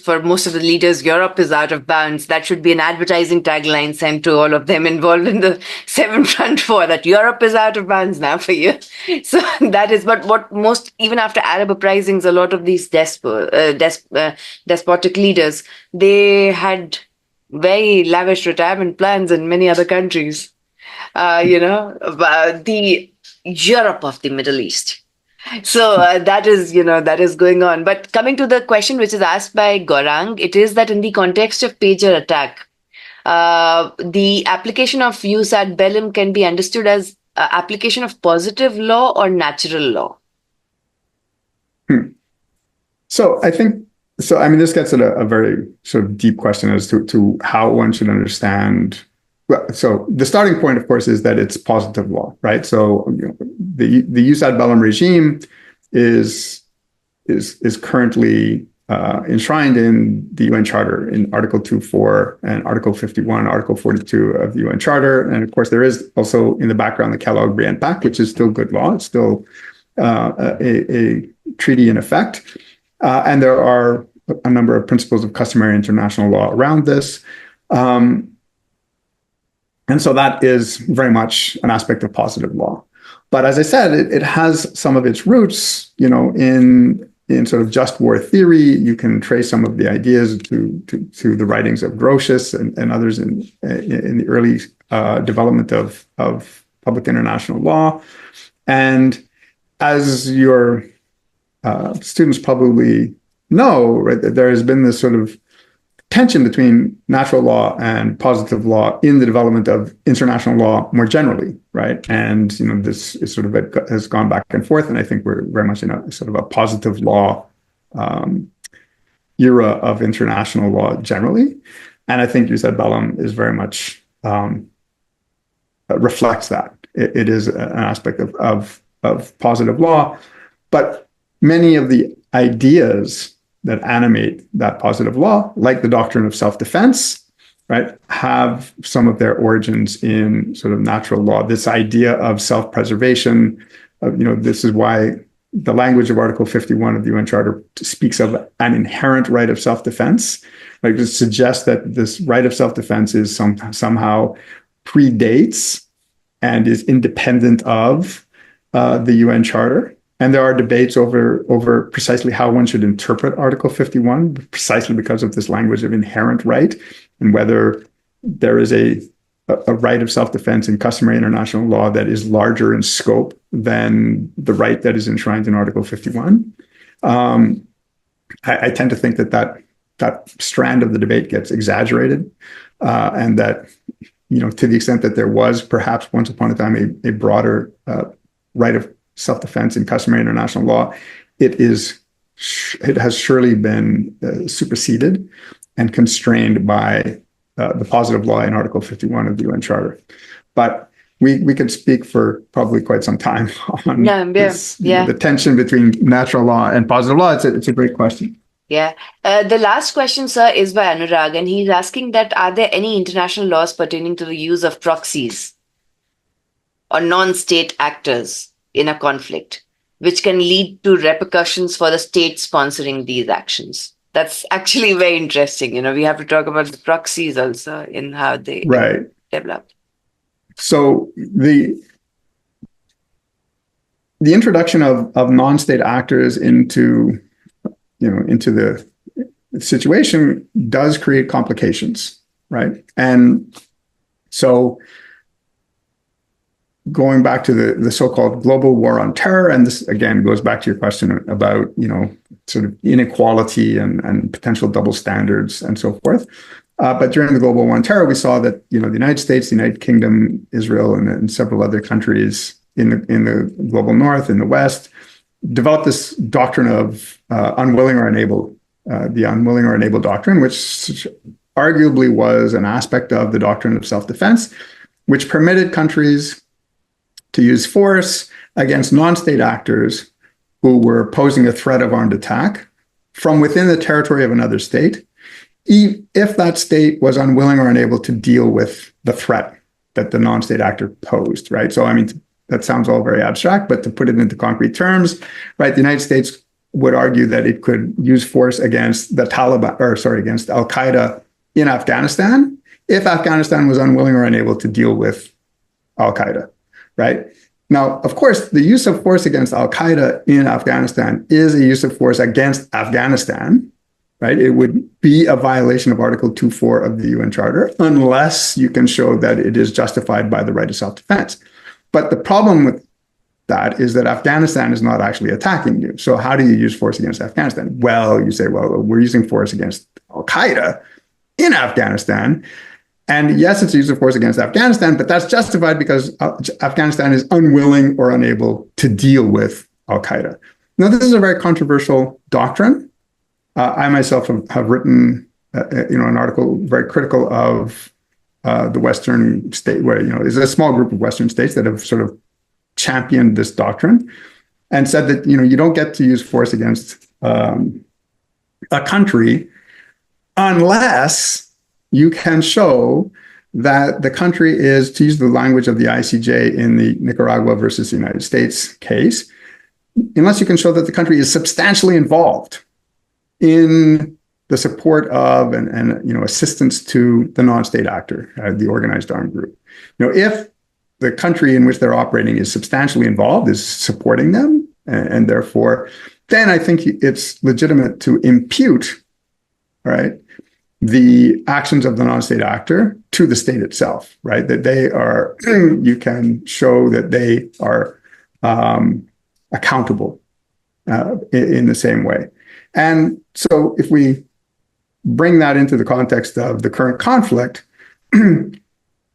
For most of the leaders, Europe is out of bounds. That should be an advertising tagline sent to all of them involved in the Seven Front War, that Europe is out of bounds now for you. So that is, but what most, even after Arab uprisings, a lot of these despotic leaders, they had very lavish retirement plans in many other countries. The Europe of the Middle East. So that is going on. But coming to the question which is asked by Gaurang, it is that in the context of pager attack, the application of use ad bellum can be understood as application of positive law or natural law. So I think, this gets at a very sort of deep question as to how one should understand. Well, so the starting point, of course, is that it's positive law, right? So the jus ad bellum regime is currently enshrined in the UN Charter in Article 2.4 and Article 51, Article 42 of the UN Charter. And of course, there is also in the background the Kellogg-Briand Pact, which is still good law. It's still a treaty in effect. And there are a number of principles of customary international law around this. And so that is very much an aspect of positive law. But as I said, it has some of its roots, in sort of just war theory. You can trace some of the ideas to the writings of Grotius and others in the early development of public international law. And as your students probably know, right, there has been this sort of tension between natural law and positive law in the development of international law more generally, right? And this is sort of has gone back and forth, and I think we're very much in a sort of a positive law era of international law generally, and I think jus ad bellum is very much reflects that. It is an aspect of positive law, but many of the ideas that animate that positive law, like the doctrine of self-defense, right, have some of their origins in sort of natural law. This idea of self-preservation, this is why the language of Article 51 of the UN Charter speaks of an inherent right of self-defense, right? It suggests that this right of self-defense is somehow predates and is independent of the UN Charter. And there are debates over precisely how one should interpret Article 51, precisely because of this language of inherent right, and whether there is a right of self-defense in customary international law that is larger in scope than the right that is enshrined in Article 51. I tend to think that strand of the debate gets exaggerated, and that, to the extent that there was perhaps once upon a time a broader right of self-defense in customary international law, it has surely been superseded and constrained by the positive law in Article 51 of the UN Charter. But we could speak for probably quite some time on the tension between natural law and positive law. It's a great question. Yeah. The last question, sir, is by Anurag, and he's asking that are there any international laws pertaining to the use of proxies or non-state actors in a conflict, which can lead to repercussions for the state sponsoring these actions? That's actually very interesting. We have to talk about the proxies also in how they Right. develop. So the introduction of non-state actors into the situation does create complications, right? And so going back to the so-called global war on terror, and this again goes back to your question about sort of inequality and potential double standards and so forth. But during the global war on terror, we saw that the United States, the United Kingdom, Israel, and several other countries in the global north, in the west, developed this doctrine of unwilling or unable, the unwilling or unable doctrine, which arguably was an aspect of the doctrine of self-defense, which permitted countries to use force against non-state actors who were posing a threat of armed attack from within the territory of another state, if that state was unwilling or unable to deal with the threat that the non-state actor posed, right? So, I mean, that sounds all very abstract, but to put it into concrete terms, right, the United States would argue that it could use force against the Taliban, against Al-Qaeda in Afghanistan, if Afghanistan was unwilling or unable to deal with Al-Qaeda, right? Now, of course, the use of force against Al-Qaeda in Afghanistan is a use of force against Afghanistan, right? It would be a violation of Article 2.4 of the UN Charter, unless you can show that it is justified by the right of self-defense. But the problem with that is that Afghanistan is not actually attacking you. So how do you use force against Afghanistan? Well, you say, well, we're using force against Al-Qaeda in Afghanistan. And yes, it's a use of force against Afghanistan, but that's justified because Afghanistan is unwilling or unable to deal with Al-Qaeda. Now, this is a very controversial doctrine. I myself have written, an article very critical of the Western state, where there's a small group of Western states that have sort of championed this doctrine and said that you don't get to use force against a country unless you can show that the country is, to use the language of the ICJ in the Nicaragua versus the United States case, unless you can show that the country is substantially involved in the support of and assistance to the non-state actor, the organized armed group. If the country in which they're operating is substantially involved, is supporting them, and therefore, then I think it's legitimate to impute, right, the actions of the non-state actor to the state itself, right? That they are, you can show that they are accountable in the same way. And so if we bring that into the context of the current conflict,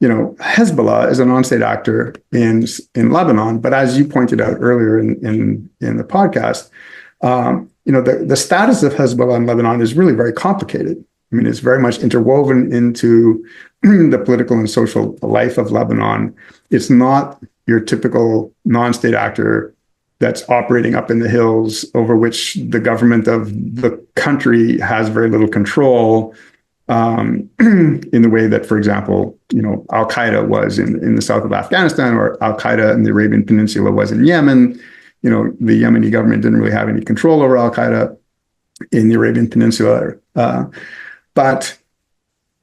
Hezbollah is a non-state actor in Lebanon, but as you pointed out earlier in the podcast, the status of Hezbollah in Lebanon is really very complicated. I mean, it's very much interwoven into the political and social life of Lebanon. It's not your typical non-state actor that's operating up in the hills over which the government of the country has very little control, in the way that, for example, Al-Qaeda was in the south of Afghanistan, or Al-Qaeda in the Arabian Peninsula was in Yemen. The Yemeni government didn't really have any control over Al-Qaeda in the Arabian Peninsula. But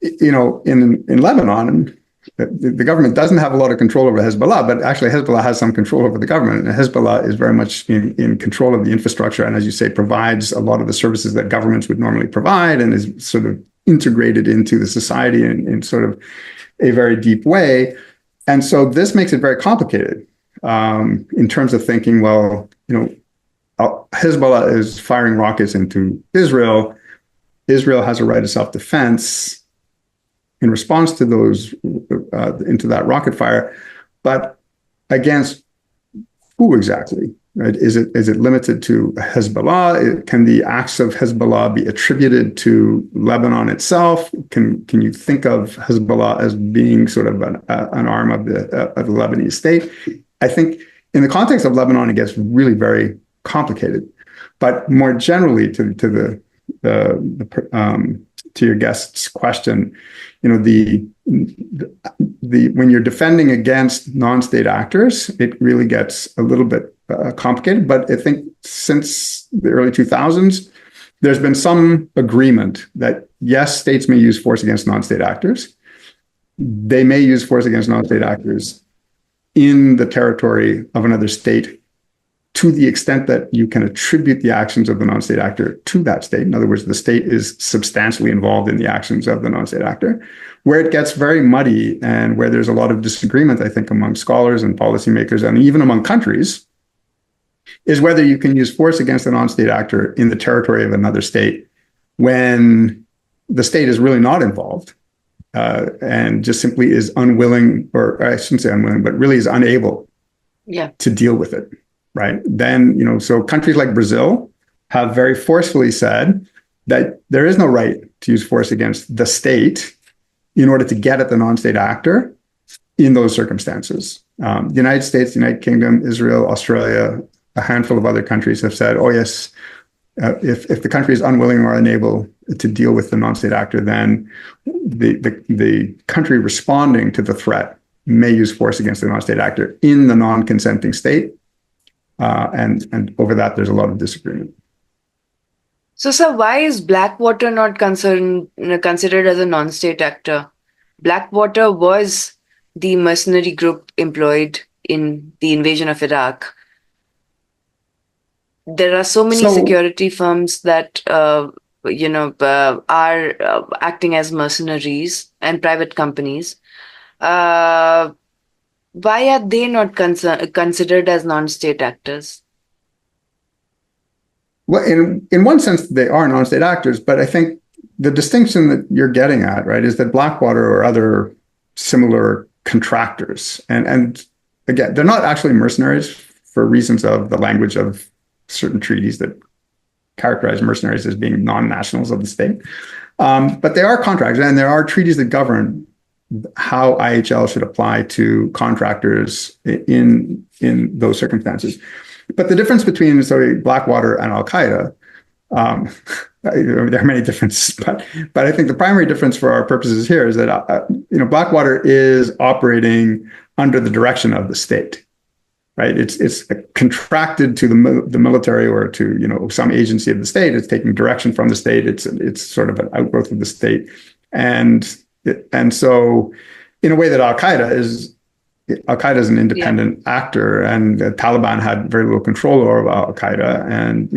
in Lebanon, the government doesn't have a lot of control over Hezbollah, but actually Hezbollah has some control over the government. And Hezbollah is very much in control of the infrastructure, and as you say, provides a lot of the services that governments would normally provide, and is sort of integrated into the society in sort of a very deep way. And so this makes it very complicated in terms of thinking, well, Hezbollah is firing rockets into Israel. Israel has a right of self-defense in response to those, into that rocket fire, but against who exactly? Right? Is it limited to Hezbollah? Can the acts of Hezbollah be attributed to Lebanon itself? Can you think of Hezbollah as being sort of an arm of the Lebanese state? I think in the context of Lebanon, it gets really very complicated. But more generally, to the to your guest's question, the when you're defending against non-state actors, it really gets a little bit complicated. But I think since the early 2000s, there's been some agreement that yes, states may use force against non-state actors. They may use force against non-state actors in the territory of another state to the extent that you can attribute the actions of the non-state actor to that state. In other words, the state is substantially involved in the actions of the non-state actor. Where it gets very muddy and where there's a lot of disagreement, I think, among scholars and policymakers and even among countries, is whether you can use force against a non-state actor in the territory of another state when the state is really not involved and just simply is unwilling, or I shouldn't say unwilling, but really is unable to deal with it. Right. Then, so countries like Brazil have very forcefully said that there is no right to use force against the state in order to get at the non-state actor in those circumstances. The United States, the United Kingdom, Israel, Australia, a handful of other countries have said, oh, yes, if the country is unwilling or unable to deal with the non-state actor, then the country responding to the threat may use force against the non-state actor in the non-consenting state. And over that, there's a lot of disagreement. So, sir, why is Blackwater not considered as a non-state actor? Blackwater was the mercenary group employed in the invasion of Iraq. There are so many security firms that, are acting as mercenaries and private companies. Why are they not considered as non-state actors? Well, in one sense, they are non-state actors, but I think the distinction that you're getting at, right, is that Blackwater or other similar contractors, and again, they're not actually mercenaries for reasons of the language of certain treaties that characterize mercenaries as being non-nationals of the state. But they are contractors, and there are treaties that govern how IHL should apply to contractors in those circumstances. But the difference between, Blackwater and Al-Qaeda, there are many differences, but I think the primary difference for our purposes here is that, Blackwater is operating under the direction of the state, right? It's contracted to the military or to, some agency of the state. It's taking direction from the state. It's sort of an outgrowth of the state. And so in a way that Al-Qaeda is an independent actor, and the Taliban had very little control over Al-Qaeda. And,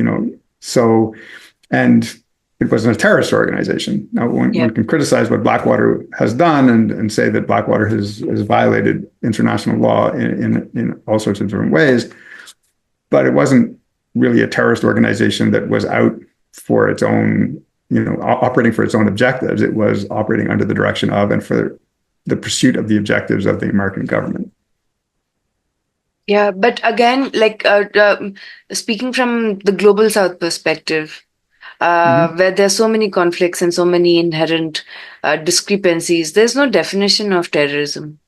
and it wasn't a terrorist organization. Now, one can criticize what Blackwater has done and say that Blackwater has violated international law in all sorts of different ways. But it wasn't really a terrorist organization that was out for its own, operating for its own objectives. It was operating under the direction of and for the pursuit of the objectives of the American government. Yeah, but again, speaking from the global South perspective, where there's so many conflicts and so many inherent discrepancies, there's no definition of terrorism.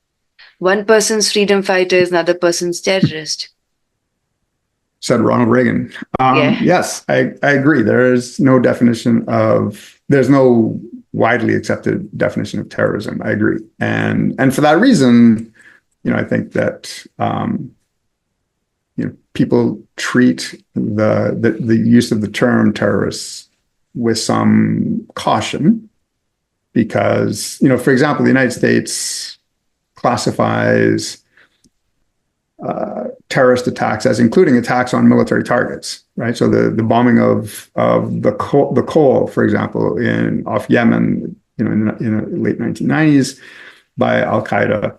One person's freedom fighter is another person's terrorist. Said Ronald Reagan. Yes, I agree. There's no widely accepted definition of terrorism. I agree. And for that reason, I think that, people treat the use of the term terrorists with some caution because, for example, the United States classifies terrorist attacks as including attacks on military targets, right? So the bombing of the coal, for example, off Yemen, in the late 1990s by Al-Qaeda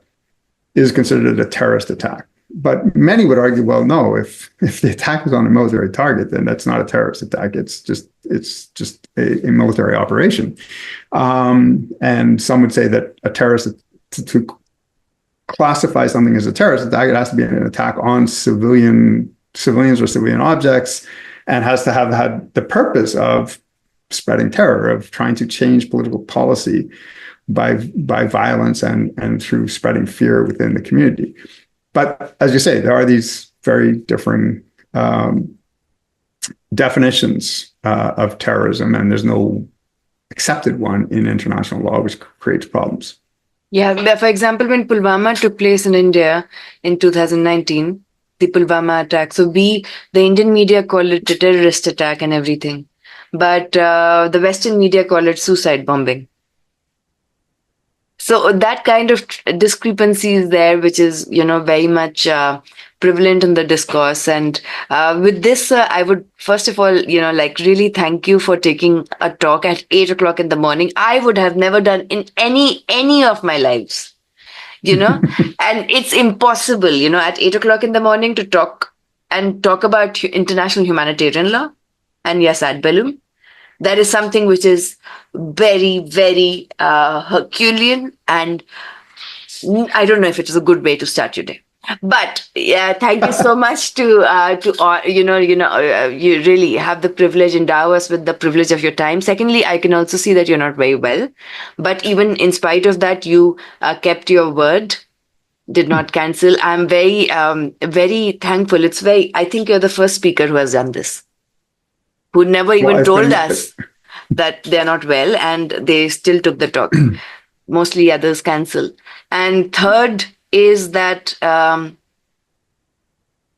is considered a terrorist attack. But many would argue, well, no, if the attack is on a military target, then that's not a terrorist attack. It's just a military operation. And some would say that a terrorist to classify something as a terrorist attack, it has to be an attack on civilians or civilian objects, and has to have had the purpose of spreading terror, of trying to change political policy by violence and through spreading fear within the community. But as you say, there are these very differing definitions of terrorism, and there's no accepted one in international law, which creates problems. Yeah, for example, when Pulwama took place in India in 2019, the Pulwama attack. So the Indian media call it a terrorist attack and everything. But the Western media call it suicide bombing. So that kind of discrepancy is there, which is, very much prevalent in the discourse. And with this, I would first of all, really thank you for taking a talk at 8 o'clock in the morning. I would have never done in any of my lives, and it's impossible, at 8 o'clock in the morning to talk about international humanitarian law. And yes, at Bellum. That is something which is very, very Herculean, and I don't know if it is a good way to start your day. But yeah, thank you so much to you really have the privilege, endow us with the privilege of your time. Secondly, I can also see that you're not very well, but even in spite of that, you kept your word, did not cancel. I'm very, very thankful. I think you're the first speaker who has done this, who never even told us that they're not well, and they still took the talk. Mostly others cancel. And third is that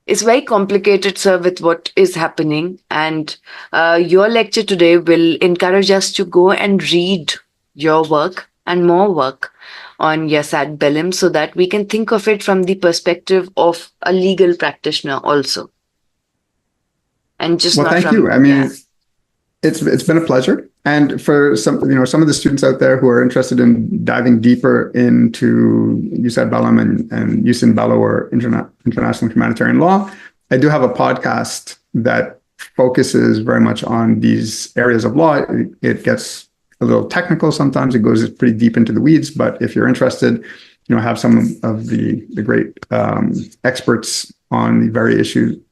it's very complicated, sir, with what is happening. And your lecture today will encourage us to go and read your work and more work on Yasad Bellum, so that we can think of it from the perspective of a legal practitioner also. And just well, thank you. I mean, it's been a pleasure. And for some of the students out there who are interested in diving deeper into Yasad Bellum and Jus in Bello or international humanitarian law, I do have a podcast that focuses very much on these areas of law. It gets a little technical sometimes. It goes pretty deep into the weeds. But if you're interested, have some of the great experts on the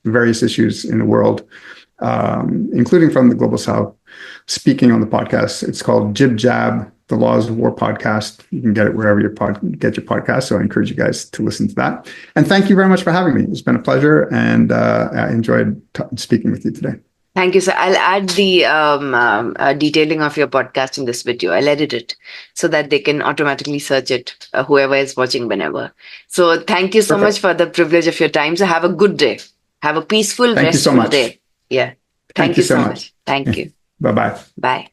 various issues in the world, including from the Global South, speaking on the podcast. It's called Jib Jab, the Laws of War podcast. You can get it wherever you get your podcast. So I encourage you guys to listen to that. And thank you very much for having me. It's been a pleasure, and I enjoyed speaking with you today. Thank you, sir. I'll add the detailing of your podcast in this video. I'll edit it so that they can automatically search it, whoever is watching whenever. So thank you so much for the privilege of your time. So have a good day. Have a peaceful, restful day. Yeah. Thank you so much. Thank you. Bye-bye. Bye.